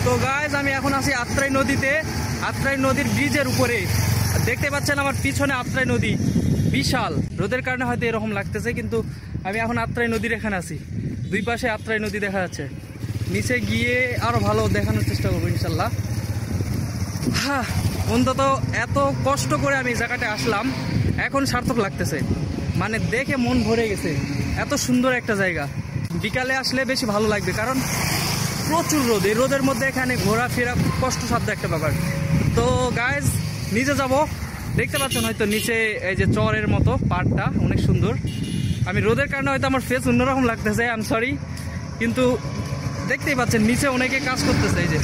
তো গাইজ আমি এখন আছি আত্রাই নদীতে, আত্রাই নদীর ব্রিজের উপরে। দেখতে পাচ্ছেন আমার পিছনে আত্রাই নদী, বিশাল। রোদের কারণে হয়তো এরকম লাগতেছে, কিন্তু আমি এখন আত্রাই নদীর এখানে আছি। দুই পাশে আত্রাই নদী দেখা যাচ্ছে। নিচে গিয়ে আরো ভালো দেখানোর চেষ্টা করবো ইনশাল্লাহ। হ্যাঁ, অন্তত এত কষ্ট করে আমি এই জায়গাটায় আসলাম, এখন সার্থক লাগতেছে। মানে দেখে মন ভরে গেছে, এত সুন্দর একটা জায়গা। বিকালে আসলে বেশি ভালো লাগবে, কারণ প্রচুর রোদ। এই রোদের মধ্যে এখানে ঘোরাফেরা কষ্টসাধ্য একটা ব্যাপার। তো গাইজ নিচে যাব, দেখতে পাচ্ছেন হয়তো নিচে এই যে চরের মতো পাড়টা অনেক সুন্দর। আমি রোদের কারণে হয়তো আমার ফেস অন্যরকম লাগতেছে, আই এম সরি, কিন্তু দেখতেই পাচ্ছেন নিচে অনেকে কাজ করতেছে। এই যে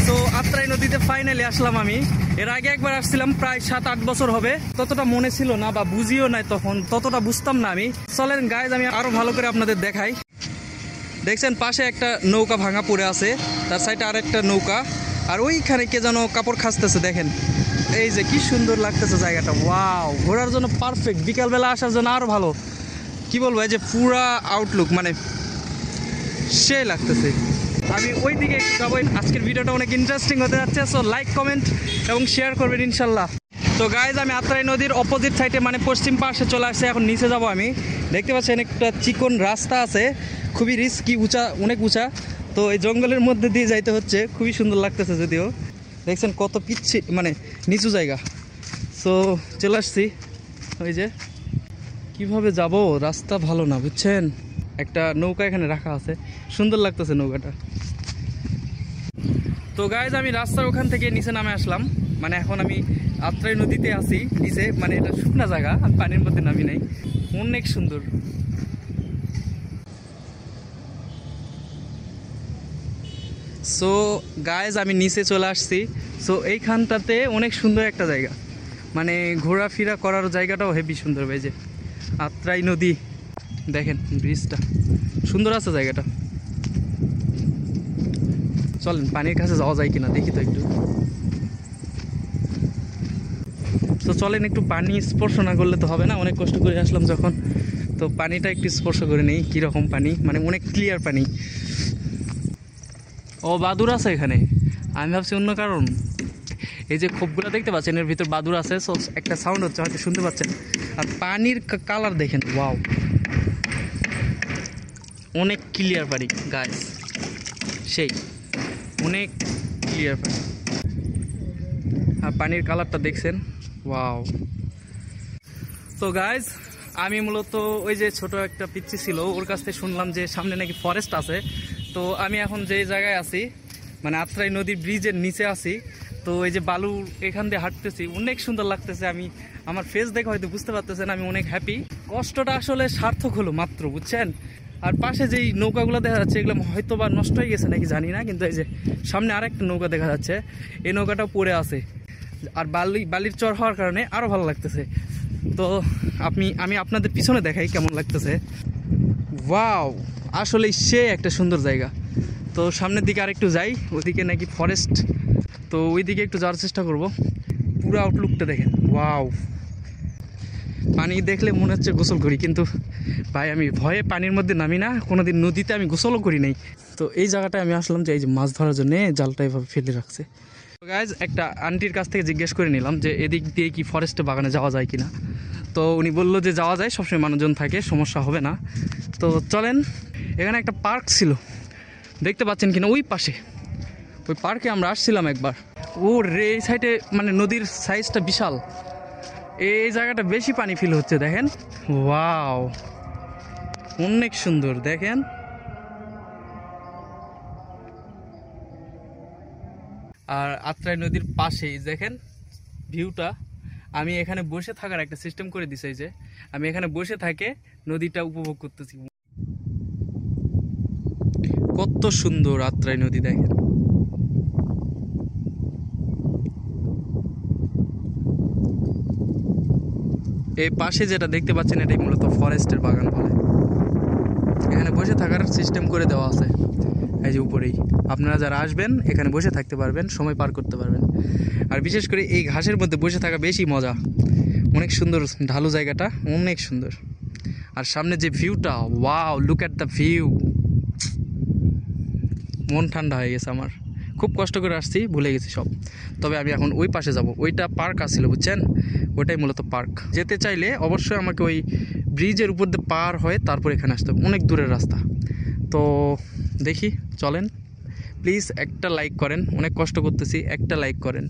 তো আত্রাই নদীতে ফাইনালি আসলাম আমি। এর আগে একবার আসছিলাম, প্রায় 7-8 বছর হবে। ততটা মনে ছিল না বা বুঝিও নাই, তখন ততটা বুঝতাম না আমি। চলেন গাইজ আমি আরো ভালো করে আপনাদের দেখাই। দেখছেন পাশে একটা নৌকা ভাঙা পড়ে আছে, তার সাইডে আর একটা নৌকা, আর ওইখানে কে যেন কাপড় খাসতেছে। দেখেন এই যে কি সুন্দর লাগতেছে জায়গাটা, ওয়াও। ঘোরার জন্য পারফেক্ট, বিকালবেলা আসার জন্য আরো ভালো। কি বলবো, এই যে পুরা আউটলুক মানে সে লাগতেছে। আমি ওই দিকে একটু যাবো। আজকের ভিডিওটা অনেক ইন্টারেস্টিং হতে যাচ্ছে, সো লাইক, কমেন্ট এবং শেয়ার করবেন ইনশাল্লাহ। তো গাইজ আমি আত্রাই নদীর অপোজিট সাইডে মানে পশ্চিম পাশে চলে আসছে। এখন নিচে যাব আমি। দেখতে পাচ্ছেন একটা চিকন রাস্তা আছে, খুবই রিস্কি, উঁচা, অনেক উঁচা। তো এই জঙ্গলের মধ্যে দিয়ে যাইতে হচ্ছে, খুবই সুন্দর লাগতেছে। যদিও দেখছেন কত পিচ্ছি মানে নিচু জায়গা। সো চলে আসছি। ওই যে কিভাবে যাব, রাস্তা ভালো না, বুঝছেন। একটা নৌকা এখানে রাখা আছে, সুন্দর লাগতেছে নৌকাটা। তো গাইজ আমি রাস্তার ওখান থেকে নিচে নামে আসলাম। মানে এখন আমি আত্রাই নদীতে আছি নিচে, মানে এটা শুকনা জায়গা, আমি পানির মধ্যে নামি নাই। অনেক সুন্দর। সো গাইজ আমি নিচে চলে আসছি। সো এইখানটাতে অনেক সুন্দর একটা জায়গা, মানে ঘোরাফেরা করার জায়গাটাও হেভি সুন্দর। এই যে আত্রাই নদী, দেখেন ব্রিজটা সুন্দর আছে জায়গাটা। চলেন পানির কাছে যাওয়া যায় কিনা দেখি তো একটু। তো চলেন একটু পানি স্পর্শ না করলে তো হবে না, অনেক কষ্ট করে আসলাম যখন। তো পানিটা একটু স্পর্শ করে নেই, কীরকম পানি, মানে অনেক ক্লিয়ার পানি। ও বাদুর আছে এখানে, আমি ভাবছি অন্য কারণ। এই যে খোপগুলো দেখতে পাচ্ছেন, এর ভিতর বাদুর আছে। সো একটা সাউন্ড হচ্ছে, হয়তো শুনতে পাচ্ছেন। আর পানির কালার দেখেন, ওয়াও, অনেক ক্লিয়ার পানি গাইস, সেই অনেক ক্লিয়ার পানি। আর পানির কালারটা দেখছেন, ওয়াও। তো গাইজ আমি মূলত ওই যে ছোট একটা পিচ্চি ছিল, ওর কাছ থেকে শুনলাম যে সামনে নাকি ফরেস্ট আছে। তো আমি এখন যে জায়গায় আছি, মানে আত্রাই নদীর ব্রিজের নিচে আছি। তো এই যে বালু এখান দিয়ে হাঁটতেছি, অনেক সুন্দর লাগতেছে। আমি আমার ফেস দেখে হয়তো বুঝতে পারতেছেন আমি অনেক হ্যাপি। কষ্টটা আসলে সার্থক হলো মাত্র, বুঝছেন। আর পাশে যেই নৌকাগুলো দেখা যাচ্ছে, এগুলো হয়তো বা নষ্ট হয়ে গেছে নাকি জানি না, কিন্তু এই যে সামনে আরেকটা নৌকা দেখা যাচ্ছে, এই নৌকাটাও পড়ে আছে। আর বালির চর হওয়ার কারণে আরো ভালো লাগতেছে। তো আমি আপনাদের পিছনে দেখাই কেমন লাগতেছে। ওয়াও, আসলে সে একটা সুন্দর জায়গা। তো সামনের দিকে আরেকটু যাই, ওইদিকে নাকি ফরেস্ট। তো ওইদিকে একটু যাওয়ার চেষ্টা করব। পুরো আউটলুকটা দেখেন, ওয়াও। পানি দেখলে মনে হচ্ছে গোসল করি, কিন্তু ভাই আমি ভয়ে পানির মধ্যে নামি না, কোনোদিন নদীতে আমি গোসলও করি নাই। তো এই জায়গাটায় আমি আসলাম যে এই যে মাছ ধরার জন্য জালটা এভাবে ফেলে রাখছে। তো গাইজ একটা আন্টির কাছ থেকে জিজ্ঞেস করে নিলাম যে এদিক দিয়ে কি ফরেস্টে বাগানে যাওয়া যায় কিনা। তো উনি বললো যে যাওয়া যায়, সবসময় মানুষজন থাকে, সমস্যা হবে না। তো চলেন। এখানে একটা পার্ক ছিল, দেখতে পাচ্ছেন কিনা ওই পাশে, ওই পার্কে আমরা আসছিলাম একবার। ও রে, এই সাইডে মানে নদীর সাইজটা বিশাল। এই জায়গাটা বেশি পানি ফিল হচ্ছে, দেখেন, ওয়াও, অনেক সুন্দর। দেখেন আর আত্রাই নদীর পাশেই দেখেন ভিউটা। আমি এখানে বসে থাকার একটা সিস্টেম করে দিছে, যে আমি এখানে বসে থাকে নদীটা উপভোগ করতেছি। কত সুন্দর আত্রাই নদী, দেখেন। এই পাশে যেটা দেখতে পাচ্ছেন, এটাই মূলত ফরেস্টের বাগান বলে। এখানে বসে থাকার সিস্টেম করে দেওয়া আছে, এই যে উপরেই। আপনারা যারা আসবেন এখানে বসে থাকতে পারবেন, সময় পার করতে পারবেন। আর বিশেষ করে এই ঘাসের মধ্যে বসে থাকা বেশি মজা, অনেক সুন্দর ঢালু জায়গাটা, অনেক সুন্দর। আর সামনে যে ভিউটা, wow, look at the view. মন ঠান্ডা হয়ে গেছে আমার। খুব কষ্ট করে আসছি, ভুলে গেছি সব। তবে আমি এখন ওই পাশে যাব, ওইটা পার্ক আসছিল বুঝছেন, ওইটাই মূলত পার্ক। যেতে চাইলে অবশ্যই আমাকে ওই ব্রিজের উপর দিয়ে পার হয়ে তারপর এখানে আসতে হবে, অনেক দূরের রাস্তা। তো দেখি, চলেন। প্লিজ একটা লাইক করেন, অনেক কষ্ট করতেছি, একটা লাইক করেন।